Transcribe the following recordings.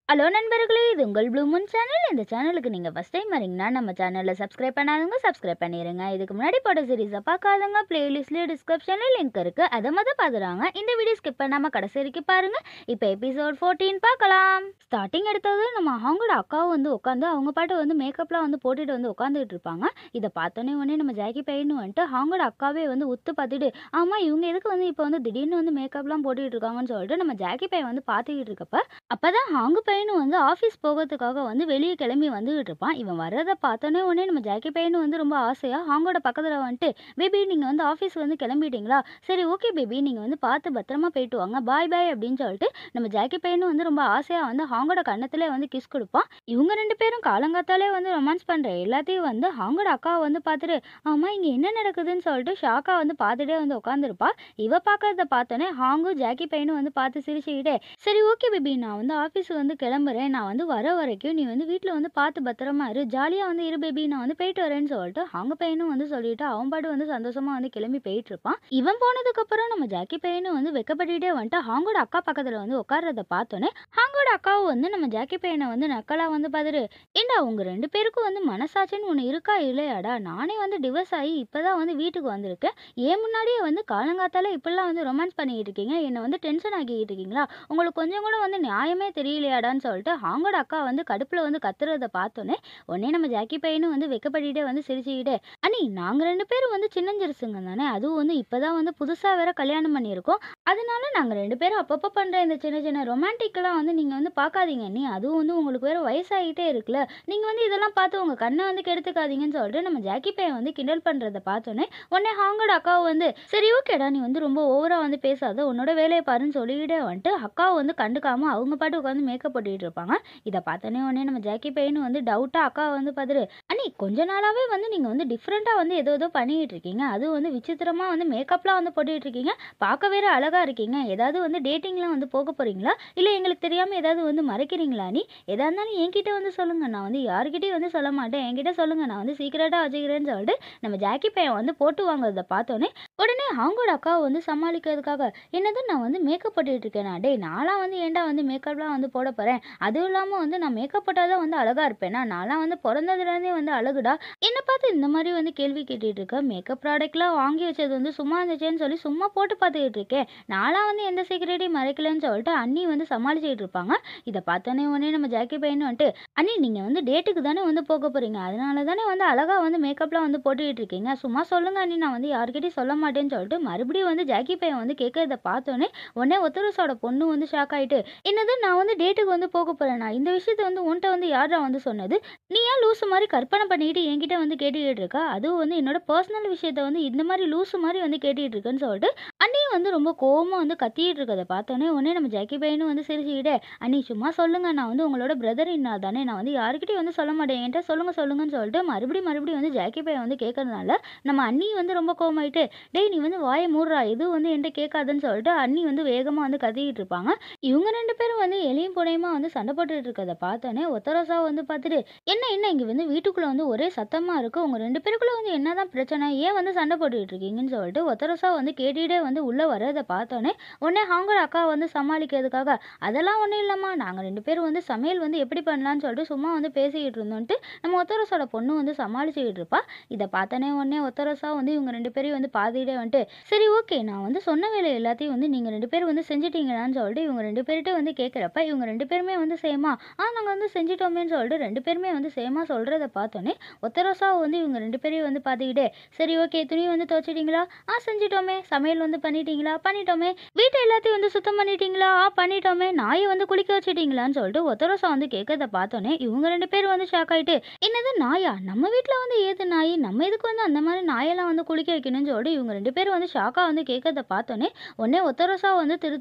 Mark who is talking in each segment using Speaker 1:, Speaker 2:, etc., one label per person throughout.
Speaker 1: Hello நண்பர்களே! இது உங்கள் ப்ளூ மூன் சேனல். இந்த சேனலுக்கு நீங்க ஃபர்ஸ்ட் டைம் வரீங்கன்னா, நம்ம சேனல சப்ஸ்கிரைப் பண்ணாதவங்க சப்ஸ்கிரைப் பண்ணிருங்க. இதுக்கு முன்னாடி போட்ட சீரிஸ பார்க்காதவங்க பிளேலிஸ்ட்ல டிஸ்கிரிப்ஷன்ல லிங்க் இருக்கு. அத பார்த்துறாங்க. இந்த வீடியோ ஸ்கிப் பண்ணாம கடைசி வரைக்கும் பாருங்க. இப்ப எபிசோட் 14 பார்க்கலாம். ஸ்டார்ட்டிங் எடுத்தது நம்ம அவங்களோட அக்காவும் உட்காந்து அவங்க பாட்டு மேக்கப்லாம் போட்டுட்டு உட்காந்துட்டு இருப்பாங்க. இத பார்த்தோனே நம்ம ஜாக்கி பையனும் அவங்களோட அக்காவே உத்து பார்த்துட்டு, ஆமா இவங்க எதுக்கு இப்ப திடீர்னு மேக்கப்லாம் போட்டுட்டு இருக்காங்கன்னு சொல்லிட்டு நம்ம ஜாக்கி பையன் பார்த்துக்கிட்டு இருக்கப்ப, அப்பதான் ஹாங்கு பையனும் ஆஃபீஸ் போகறதுக்காக வெளிய கிளம்பி வந்துகிட்டு இருப்பான். இவன் வர்றத பார்த்தோனே நம்ம ஜாக்கி பையனும் ரொம்ப ஆசையா ஹாங்கோட பக்கத்துல பேபி நீங்க ஆஃபீஸ் கிளம்பிட்டீங்களா? சரி ஓகே பேபி நீங்க பார்த்து பத்திரமா போயிட்டு வாங்க. பாய் பாய் அப்படின்னு சொல்லிட்டு நம்ம ஜாக்கி பையனும் ரொம்ப ஆசையா ஹாங்கோட கன்னத்துல கிஸ் கொடுப்பான். இவங்க 2 பேரும் காலங்காத்தாலே ரொமான்ஸ் பண்ற எல்லாத்தையும் ஹாங்கோட அக்காவை பார்த்துட்டு, ஆமா இங்க என்ன நடக்குதுன்னு சொல்லிட்டு ஷாக்கா பார்த்துட்டே உட்காந்துருப்பா. இவ பார்க்கறத பார்த்தோன்னே ஹாங்கும் ஜாக்கி பையனும் பார்த்து சிரிச்சுக்கிட்டே, சரி ஓகே பேபி நான் ஆஃபீஸ் கிளம்புறேன். நான் வர வரைக்கும் நீ வீட்ல பார்த்து பத்திரமா இரு. ஜாலியா இரு பேபி. நான் போயிட்டு வரேன்னு சொல்லிட்டு ஹாங்கு பையனும் சொல்லிட்டு அவன் பாட்டு சந்தோஷமா கிளம்பி போயிட்டு இருப்பான். இவன் போனதுக்கு அப்புறம் நம்ம ஜாக்கி பையனும் வெக்கப்பட்டுட்டே ஹாங்கோட அக்கா பக்கத்துல உட்கார்றத பார்த்தோன்னே ஹாங்கோட அக்காவும் நம்ம ஜாக்கி பையனை நக்கலா பார்த்துட்டு, ஏண்டா உங்க 2 பேருக்கும் மனசாட்சின்னு ஒண்ணு இருக்கா இல்லையாடா? நானே டிவோர்ஸ் ஆகி இப்பதான் வீட்டுக்கு வந்திருக்கேன். ஏன் முன்னாடியே காலங்காத்தால இப்படிலாம் ரொமான்ஸ் பண்ணிக்கிட்டு இருக்கீங்க. என்ன டென்ஷன் ஆக்கிக்கிட்டு இருக்கீங்களா? உங்களுக்கு கொஞ்சம் கூட நியாயமே தெரியலையாடான்னு சொல்லிட்டு ஹாங்கோட அக்கா கடுப்புல கத்துறத பார்த்தோன்னே உடனே நம்ம ஜாக்கி பையனும் வெக்கப்பட்டுட்டே சிரிச்சுக்கிட்டே, அண்ணி நாங்க 2 பேரும் சின்னஞ்சிறுசுங்க தானே. அதுவும் இப்பதான் புதுசா வேற கல்யாணம் பண்ணியிருக்கோம். அதனால நாங்க 2 பேரும் அப்பப்ப பண்ற இந்த சின்ன சின்ன ரொமான்டிக்லாம் நீங்க பார்க்காதீங்க அண்ணி. அதுவும் உங்களுக்கு வேற வயசாகிட்டே இருக்குல்ல. நீங்க இதெல்லாம் பார்த்து உங்க கண்ணை கெடுத்துக்காதீங்கன்னு சொல்லிட்டு நம்ம ஜாக்கி பையன் கிண்டல் பண்றத பார்த்தோன்னே உடனே ஹாங்கோட அக்காவை சரி ஓகேடா நீ ரொம்ப ஓவரா பேசாத. உன்னோட வேலையை பாருன்னு சொல்லிக்கிட்டே அக்காவை கண்டுக்காம அவங்க பாட்டு உட்காந்து மேக்கப் போட்டுட்டு இருப்பாங்க. இதை பார்த்தோன்னே உடனே நம்ம ஜாக்கி பையனும் டவுட்டா அக்கா பார்த்துட்டு, அண்ணி கொஞ்ச நாளாவே நீங்க டிஃப்ரெண்டா ஏதோ ஏதோ பண்ணிட்டு இருக்கீங்க. அது விசித்திரமா மேக்கப்லாம் போட்டுட்டு இருக்கீங்க. பார்க்க வேற அழகா இருக்கீங்க. ஏதாவது டேட்டிங்லாம் போக போறீங்களா? இல்ல எங்களுக்கு தெரியாம ஏதாவது மறைக்கிறீங்களா? நீ எதா இருந்தாலும் என்கிட்ட சொல்லுங்க. நான் யாருக்கிட்டையும் சொல்ல மாட்டேன். என்கிட்ட சொல்லுங்க. நான் சீக்கிரட்டா வச்சுக்கிறேன்னு சொல்லிட்டு நம்ம ஜாக்கி பையன் போட்டு வாங்குறத பார்த்தோன்னே உடனே அவங்களோட அக்காவை சமாளிக்கிறதுக்காக, என்னது நான் மேக்கப் போட்டுட்டு இருக்கேனா? டேய் நான்லாம் ஏன்டா மேக்கப்லாம் போட போறேன். அதுவும் இல்லாம நான் மேக்கப் போட்டாதான் அழகா இருப்பேனா? நான்லாம் பிறந்ததுலேருந்தே அழகுடா. என்ன பார்த்து இந்த மாதிரி கேள்வி கேட்டுட்டு இருக்க. மேக்கப் ப்ராடக்ட்லாம் வாங்கி வச்சது சும்மா இருந்துச்சேன்னு சொல்லி சும்மா போட்டு பார்த்துக்கிட்டு இருக்கேன். நான்லாம் எந்த சீக்கிரட்டையும் மறைக்கலன்னு சொல்லிட்டு அண்ணி சமாளிச்சுட்டு இருப்பாங்க. இதை பார்த்தோன்னே உடனே நம்ம ஜாக்கி பையன் அண்ணி நீங்க டேட்டுக்கு தானே போக போறீங்க. அதனால தானே அழகா மேக்கப்லாம் போட்டுக்கிட்டு இருக்கீங்க. சும்மா சொல்லுங்க அண்ணி. நான் யார்கிட்டயும் சொல்ல மாட்டேன்னு சொல்லிட்டு மறுபடியும் ஜாக்கி பையன் கேட்கறத பார்த்தோன்னே உடனே ஒத்தரசோட பொண்ணு ஷாக் ஆயிட்டு, என்னது நான் டேட்டுக்கு போக போறேனா? இந்த விஷயத்த உன்கிட்ட யாரா சொன்னது? நீ ஏன் லூசு மாதிரி கற்பனை பண்ணிட்டு என்கிட்ட கேட்டுக்கிட்டு இருக்கா? அதுவும் என்னோட பர்சனல் விஷயத்த இந்த மாதிரி லூசு மாதிரி கேட்டுக்கிட்டு இருக்குன்னு சொல்லிட்டு அண்ணியும் ரொம்ப கோவமா கத்திட்டு இருக்கதை பார்த்தோன்னே உடனே நம்ம ஜாக்கி பையனும் சிரிச்சுக்கிட்டே, அண்ணி சும்மா சொல்லுங்க. நான் உங்களோட பிரதர் இன்னா தானே. நான் யாருக்கிட்டையும் சொல்ல மாட்டேன். என்கிட்ட சொல்லுங்க சொல்லுங்கன்னு சொல்லிட்டு மறுபடியும் ஜாக்கி பையன் கேட்கறதுனால நம்ம அண்ணி ரொம்ப கோவமாயிட்டு, டேய் நீ வாயை மூடுறா. இது என்கிட்ட கேட்காதுன்னு சொல்லிட்டு அண்ணி வேகமா கத்திக்கிட்டு இருப்பாங்க. இவங்க 2 பேரும் எலியும் பூனையுமா சண்டை போட்டுட்டு இருக்கதை பார்த்தோன்னே ஒத்தரோசா பார்த்துட்டு, என்ன என்ன இங்க வீட்டுக்குள்ள ஒரே சத்தமா இருக்கு. உங்க 2 பேருக்குள்ள என்னதான் பிரச்சனை? ஏன் சண்டை போட்டுக்கிட்டு இருக்கீங்கன்னு சொல்லிட்டு ஒத்தரோசா கேட்டுட்டே உள்ள வர்றதை பார்த்தோன்னே உடனே ஹாங்கோட அக்கா சமாளிக்கிறதுக்காக, அதெல்லாம் ஒன்றும் இல்லைம்மா. நாங்கள் 2 பேரும் சமையல் எப்படி பண்ணலான்னு சொல்லிட்டு சும்மா பேசிக்கிட்டு இருந்தோன்ட்டு நம்ம ஒத்தரோசோட பொண்ணு சமாளிச்சுக்கிட்டு இருப்பா. இதை பார்த்தோன்னே உடனே ஒத்தரோசா இவங்க 2 பேரையும் பாதிட்டே சரி ஓகே நான் சொன்ன வேலை எல்லாத்தையும் நீங்க 2 பேரும் செஞ்சிட்டீங்களான்னு சொல்லிட்டு இவங்க 2 பேர்கிட்ட கேட்குறப்ப இவங்க 2 பேருமே சேமா, நாங்கள் செஞ்சிட்டோமேன்னு சொல்லிட்டு 2 பேருமே சேமா சொல்றத பார்த்தோன்னே ஒத்தரோசா இவங்க 2 பேரையும் பார்த்துக்கிட்டே, சரி ஓகே துணி துவைச்சிட்டீங்களா? செஞ்சிட்டோமே. சமையல் பண்ணிட்டீங்களா? பண்ணிட்டோமே. வீட்டை எல்லாத்தையும் சுத்தம் பண்ணிட்டீங்களா? பண்ணிட்டோமே. நாயை குளிக்க வச்சிட்டீங்களான்னு சொல்லிட்டு ஒத்தரோசா கேட்கறத பார்த்தோன்னே இவங்க 2 பேரும் ஷாக் ஆயிட்டு, என்னது நாயா? நம்ம வீட்டில் ஏது நாய்? நம்ம இதுக்கு அந்த மாதிரி நாயெல்லாம் குளிக்க வைக்கணும்னு சொல்லிட்டு இவங்க 2 பேரும் ஷாக்கா கேட்கறத பார்த்தோன்னே உடனே ஒத்தரோசா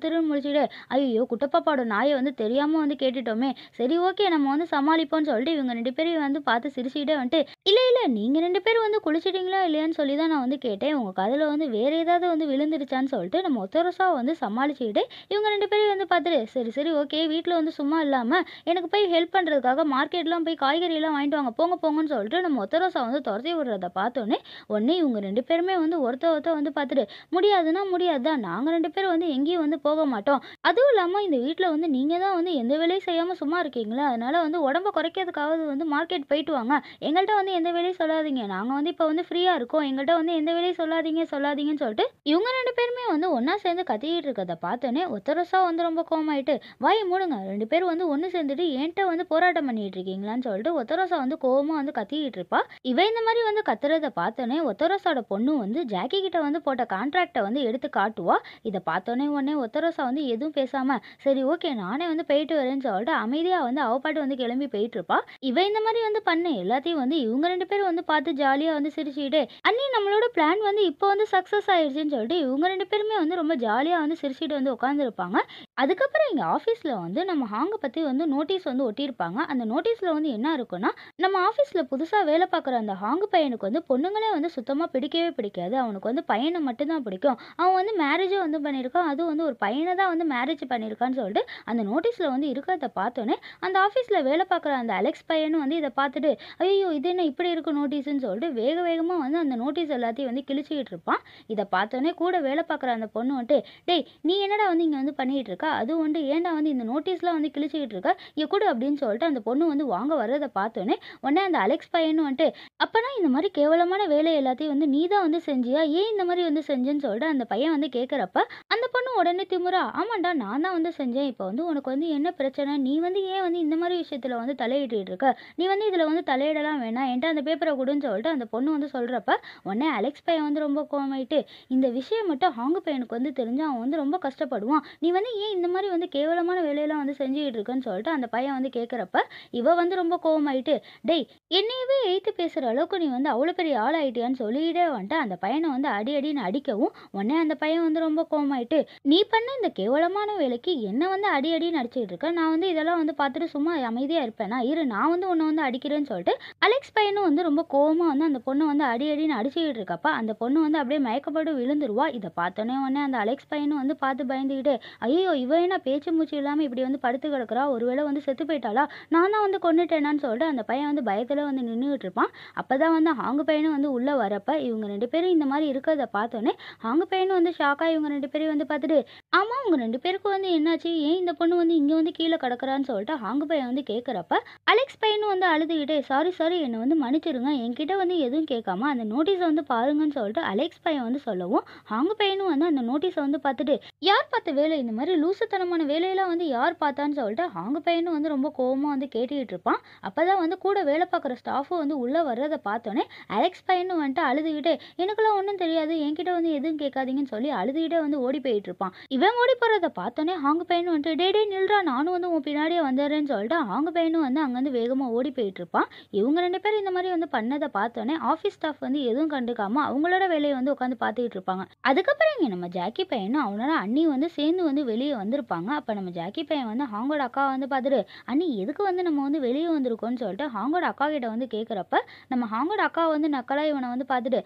Speaker 1: திருன்னு முடிச்சுட்டு, ஐயோ குட்டப்பாப்பாவோட நாயை தெரியாம கேட்டுட்டோமே. சரி ஓகே நம்ம சமாளிப்போம்னு சொல்லிட்டு இவங்க 2 பேரையும் பார்த்து சிரிச்சுக்கிட்டே இல்ல, இல்ல. நீங்க 2 பேரும் வந்து குளிச்சிட்டீங்களா இல்லையான்னு சொல்லி தான் நான் வந்து கேட்டேன். உங்க காதுல வந்து வேற ஏதாவது வந்து விழுந்துருச்சான்னு சொல்லிட்டு நம்ம ஒத்தரோசா வந்து சமாளிச்சுக்கிட்டு, இவங்க 2 பேரையும் வந்து பார்த்துட்டு, சரி, சரி ஓகே. வீட்ல வந்து சும்மா இல்லாம எனக்கு போய் ஹெல்ப் பண்றதுக்காக மார்க்கெட்லாம் போய் காய்கறிலாம் வாங்கிட்டு வாங்க. போங்க, போங்கன்னு சொல்லிட்டு நம்ம ஒத்தரோசா வந்து தொரத்தி விடுறத பார்த்தோனே, உடனே இவங்க 2 பேருமே வந்து ஒருத்தர் வந்து பார்த்துட்டு, முடியாதுன்னா முடியாது தான். நாங்க 2 பேரும் வந்து எங்கேயும் வந்து போக மாட்டோம். அதுவும் இல்லாம இந்த வீட்ல வந்து நீங்க தான் வந்து எந்த வேலையும் செய்யாம சும்மா இருக்கீங்களா? அதனால வந்து உடம்ப குறைக்கிறதுக்காவது வந்து மார்க்கெட் போயிட்டு வாங்க. எங்கள்ட்ட வந்து எந்த வேலையும் சொல்லாதீங்க. நாங்க வந்து இப்ப வந்து ஃப்ரீயா இருக்கோம். எங்கள்ட்ட வந்து எந்த வேலையும் சொல்லாதீங்க, சொல்லாதீங்கன்னு சொல்லிட்டு, இவங்க 2 பேருமே வந்து ஒண்ணா சேர்ந்து கத்திக்கிட்டு இருக்கிறத பார்த்தோனே, ஒத்தரோசா வந்து ரொம்ப கோவமாயிட்டு, "வாய மூடுங்க. 2 பேரும் வந்து ஒண்ணு சேர்ந்துட்டு என்ட்ட வந்து போராட்டம் பண்ணிட்டு இருக்கீங்களான்னு" சொல்லிட்டு ஒத்தரோசா வந்து கோவமா வந்து கத்திக்கிட்டு இருப்பா. இவ இந்த மாரி வந்து கத்துறத பார்த்தோனே, ஒத்தரோசாவோட பொண்ணு வந்து ஜாக்கி கிட்ட வந்து போட்ட கான்ட்ராக்ட்ட வந்து எடுத்து காட்டுவா. இத பார்த்தோனே உடனே ஒத்தரோசா வந்து எதுவும் பேசாம, "சரி ஓகே. நானே வந்து போயிட்டு வரேன்னு" சொல்லிட்டு அமைதியா வந்து அவ பாட்டு வந்து கிளம்பி போயிட்டுருப்பா. இவ இந்த மாரி வந்து பண்ண எல்லாத்தையும் வந்து இவங்க 2 பேரும் வந்து பார்த்து ஜாலியா வந்து சிரிச்சுக்கிட்டு, "அண்ணி நம்மளோட பிளான் வந்து இப்போ வந்து சக்சஸ் ஆயிடுச்சுன்னு" சொல்லிட்டு இவங்க 2 பேருமே வந்து ரொம்ப ஜாலியா வந்து சிரிச்சுட்டு வந்து உட்காந்துருப்பாங்க. அதுக்கப்புறம் எங்க ஆஃபீஸ்ல வந்து நம்ம ஹாங்க பத்தி வந்து நோட்டீஸ் வந்து ஒட்டியிருப்பாங்க. அந்த நோட்டீஸ்ல வந்து என்ன இருக்குன்னா, நம்ம ஆஃபீஸ்ல புதுசா வேலை பார்க்குற அந்த ஹாங்கு பையனுக்கு வந்து பொண்ணுங்களே வந்து சுத்தமா பிடிக்கவே பிடிக்காது. அவனுக்கு வந்து பையன மட்டும் தான் பிடிக்கும். அவன் வந்து மேரேஜும் வந்து பண்ணியிருக்கான். அதுவும் வந்து ஒரு பையன தான் வந்து மேரேஜ் பண்ணியிருக்கான்னு சொல்லிட்டு அந்த நோட்டீஸ்ல வந்து இருக்கிறத பார்த்தோனே, அந்த ஆஃபீஸ்ல வேலை பார்க்குற அந்த அலெக்ஸ் பையனும் வந்து இத பார்த்துட்டு, "ஐயய்யோ! இது என்ன இப்படி இருக்கு நோட்டீஸ்ன்னு" சொல்லிட்டு வேக வேகமா வந்து அந்த நோட்டீஸ் எல்லாத்தையும் வந்து கிழிச்சுக்கிட்டு இருப்பான். இத பார்த்தோனே கூட வேலை பார்க்குற அந்த பொண்ணு வந்துட்டு, "டேய்! நீ என்னடா வந்து இங்க வந்து பண்ணிட்டு இருக்க? அதுவும் வந்து ஏன்டா வந்து இந்த நோட்டீஸ்லாம் வந்து கிழிச்சுக்கிட்டு இருக்க? இங்க குடு" அப்படின்னு சொல்லிட்டு அந்த பொண்ணு வந்து வாங்க வர்றத பார்த்தோனே, உடனே அந்த அலெக்ஸ் பையனும் வந்துட்டு, "அப்பனா இந்த மாரி கேவலமான வேலை எல்லாத்தையும் வந்து நீ தான் வந்து செஞ்சியா? ஏன் இந்த மாரி வந்து செஞ்சேன்னு" சொல்லிட்டு அந்த பையன் வந்து கேட்கிறப்ப, அந்த பொண்ணு உடனே திமிரா, "ஆமாண்டா நான் தான் வந்து செஞ்சேன். இப்ப வந்து உனக்கு வந்து என்ன பிரச்சனை? நீ வந்து ஏன் வந்து இந்த மாரி விஷயத்துல வந்து தலையிட்டுட்டு இருக்க? நீ வந்து இதுல வந்து தலையிடலாம் வேணாம். என்ட்ட அந்த பேப்பர குடுன்னு" சொல்லிட்டு அந்த பொண்ணு வந்து சொல்றப்ப, உடனே அலெக்ஸ் பையன் வந்து ரொம்ப கோவமாயிட்டு, "இந்த விஷயம் மட்டும் ஹாங்கு பையனுக்கு வந்து தெரிஞ்சா அவன் வந்து ரொம்ப கஷ்டப்படுவான். நீ வந்து ஏன் இந்த மாரி வந்து கேவலமான வேலையெல்லாம் வந்து செஞ்சுகிட்டு இருக்கன்னு" சொல்லிட்டு அந்த பையன் வந்து கேட்கிறப்ப, இவ வந்து ரொம்ப கோவமாயிட்டு, "டேய்! என்னையவே எதிர்த்து பேசுற அளவுக்கு நீ வந்து அவ்வளோ பெரிய ஆள் ஆயிட்டியான்னு" சொல்லிட்டே வந்துட்டு அந்த பையன வந்து அடி அடின்னு அடிக்கவும், உடனே அந்த பையன் வந்து ரொம்ப கோவமாயிட்டு, "நீ பண்ண இந்த கேவலமான வேலைக்கு என்ன வந்து அடி அடின்னு அடிச்சுக்கிட்டு இருக்க. நான் வந்து இதெல்லாம் வந்து பார்த்துட்டு சும்மா அமைதியா இருப்பேனா? இரு நான் வந்து உன்ன வந்து அடிக்கிறேன்னு" சொல்லிட்டு அலெக்ஸ் பையனும் வந்து ரொம்ப கோவமா வந்து அந்த பொண்ண வந்து அடி அடின்னு அடிச்சுக்கிட்டு இருக்கப்ப, அந்த பொண்ணு வந்து அப்படியே மயக்கப்பட்டு விழுந்துருவா. இத பார்த்தோனே உடனே அந்த அலெக்ஸ் பையனும் வந்து பார்த்து பயந்துகிட்டு, "ஐயய்யோ! இவ என்ன பேச்சு மூச்சு இல்லாம இப்படி வந்து படுத்து கிடக்குறா? ஒருவேளை வந்து செத்து போயிட்டாளா? நான் தான் வந்து கொன்னுட்டேனான்னு" சொல்லிட்டு அந்த பையன் வந்து பயத்துல வந்து நின்னுகிட்டு இருப்பான். அப்பதான் வந்து ஹாங்கு பையனும் வந்து உள்ள வரப்ப, இவங்க 2 பேரும் இந்த மாரி இருக்கிறத பார்த்தோனே, ஹாங்கு பையனும் வந்து ஷாக்கா இவங்க 2 பேரையும் வந்து பார்த்துட்டு, "ஆமா உங்க 2 பேருக்கும் வந்து என்னாச்சு? ஏன் இந்த பொண்ணு வந்து இங்க வந்து கீழ கிடக்குறான்னு" சொல்லிட்டு ஹாங்கு பையன் வந்து கேட்கிறப்ப, அலெக்ஸ் பையனும் வந்து அழுதுகிட்டே, "சாரி, சாரி என்ன வந்து மன்னிச்சிடுங்க. என்கிட்ட வந்து எதுவும் கேட்காம அந்த நோட்டீஸ வந்து பாருங்கன்னு" சொல்லிட்டு அலெக்ஸ் பையன் வந்து சொல்லவும், ஹாங்கு பையனும் வந்து அந்த நோட்டீஸ வந்து பார்த்துட்டு, "யார் பார்த்த வேலை? இந்த மாரி லூசுத்தனமான வேலையெல்லாம் வந்து யார் பார்த்தான்னு" சொல்லிட்டு ஹாங்கு பையனும் வந்து ரொம்ப கோவமா வந்து கேட்டுக்கிட்டு இருப்பான். அப்பதான் வந்து கூட வேலை பார்க்குற ஸ்டாஃபும் வந்து உள்ள வர்றத பார்த்தோனே, அலெக்ஸ் பையனும் வந்துட்டு அழுதுகிட்டே, "எனக்கெல்லாம் ஒண்ணும் தெரியாது. என்கிட்ட வந்து எதுவும் கேட்காதீங்கன்னு" சொல்லி அழுதுகிட்டே வந்து ஓடி போயிட்டு இருப்பான். இவன் ஓடி போறத பார்த்தோனே ஹாங்கு பையனும் வந்துட்டு, "டேய் டேய் நில்றா! நானும் வந்து உன் பின்னாடியே வந்துடுறேன்னு" சொல்லிட்டு ஹாங்கு பையனும் வந்து அங்கருந்து வேகமா ஓடி போயிட்டு இருப்பான். இவங்க 2 பேரும் இந்த மாரி வந்து பண்ணத பார்த்தோனே, ஆஃபீஸ் ஸ்டாஃப் வந்து எதுவும் கண்டுக்காம அவங்களோட வேலைய வந்து உட்காந்து பார்த்துக்கிட்டு இருப்பாங்க. அதுக்கப்புறம் இங்க நம்ம ஜாக்கி பையனும் அவனோட அண்ணியும் வந்து சேர்ந்து வந்து வெளிய வந்திருப்பாங்க. அப்ப நம்ம ஜாக்கி பையன் வந்து ஹாங்கோட அக்காவ வந்து பார்த்துட்டு, "அண்ணி எதுக்கு வந்து நம்ம வந்து வெளிய வந்திருக்கோம்ன்னு" சொல்லிட்டு ஹாங்கோட அக்கா கிட்ட வந்து கேட்கிறப்ப, நம்ம ஹாங்கோட அக்கா வந்து நக்கலா இவன வந்து பார்த்துட்டு,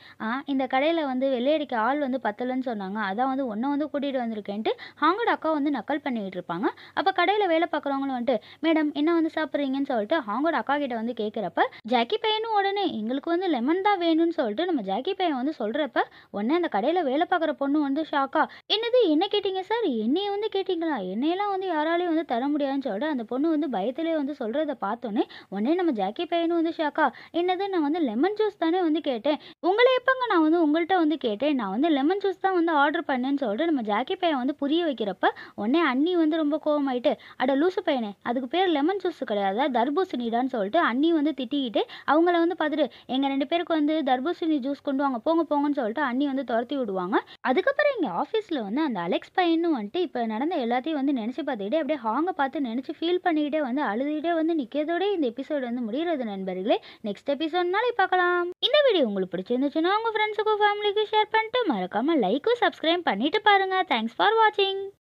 Speaker 1: இந்த கடையில வந்து வெள்ளையடிக்க ஆள் வந்து பத்தலன்னு சொன்னாங்க. அதான் வந்து உன்ன வந்து கூட்டிட்டு வந்திருக்கேன்ட்டு" ஹாங்கோட அக்கா வந்து நக்கல் பண்ணிக்கிட்டு இருப்பாங்க. அப்ப கடையில வேலை பார்க்குறவங்களும் வந்துட்டு, "மேடம் என்ன வந்து சாப்பிடுறீங்கன்னு" சொல்லிட்டு ஹாங்கோட அக்கா கிட்ட வந்து கேட்கிறப்ப, ஜாக்கி பையனும் உடனே எங்களுக்கு வந்து லெமன் தான் வேணும்னு சொல்லிட்டு நம்ம ஜாக்கி பையன் வந்து சொல்றப்ப, உடனே அந்த கடையில வேலை பார்க்குற பொண்ணு வந்து ஷாக்கா, "என்னது என்ன கேட்டீங்க சார்? என்னைய வந்து கேட்டீங்களா? என்னையெல்லாம் வந்து யாராலயும் வந்து தர முடியாதுன்னு" சொல்லிட்டு அந்த பொண்ணு வந்து பயத்திலே வந்து சொல்றத பார்த்தோனே, உடனே நம்ம ஜாக்கி பையனும் வந்து ஷாக்கா, "என்னது நான் வந்து லெமன் ஜூஸ் தானே வந்து கேட்டேன். உங்கள எப்பங்க நான் வந்து உங்கள்ட்ட வந்து கேட்டேன். நான் வந்து லெமன் ஜூஸ் தான் வந்து ஆர்டர் பண்ணேன்னு" சொல்லிட்டு நம்ம ஜாக்கி பையன் வந்து புரிய வைக்கிறப்ப, உடனே அண்ணி வந்து ரொம்ப கோவமாயிட்டு, "அட லூசு பையனே! அதுக்கு பேர் லெமன் ஜூஸ் கிடையாதா, தர்பூசணிடான்னு" சொல்லிட்டு அண்ணி வந்து திட்டிக்கிட்டு அவங்கள வந்து பார்த்துட்டு, "எங்க 2 பேருக்கு வந்து தர்பூசணி ஜூஸ் கொண்டு வாங்க. போங்க போங்கன்னு" சொல்லிட்டு அண்ணி வந்து தொரத்தி விடுவாங்க. அதுக்கப்புறம் எங்க ஆஃபீஸ்ல வந்து அந்த அலெக்ஸ் பையனும் வந்துட்டு இப்ப நடந்த எல்லாத்தையும் வந்து நினைச்சு பார்த்துக்கிட்டே அப்படியே ஹாங்க பார்த்து நினைச்சு ஃபீல் பண்ணிக்கிட்டே வந்து அழுதுகிட்டே வந்து நிக்கிறதோட இந்த எபிசோட் வந்து முடிகிறது நண்பர்களே. நெக்ஸ்ட் எபிசோட் நாளைக்கு பார்க்கலாம். இந்த வீடியோ உங்களுக்கு பிடிச்சிருந்துச்சுன்னா உங்க ஃப்ரெண்ட்ஸுக்கும் ஃபேமிலிக்கும் ஷேர் பண்ணிட்டு மறக்காம லைக்கும் சப்ஸ்கிரைப் பண்ணிட்டு பாருங்க. தேங்க்ஸ் ஃபார் வாட்சிங்.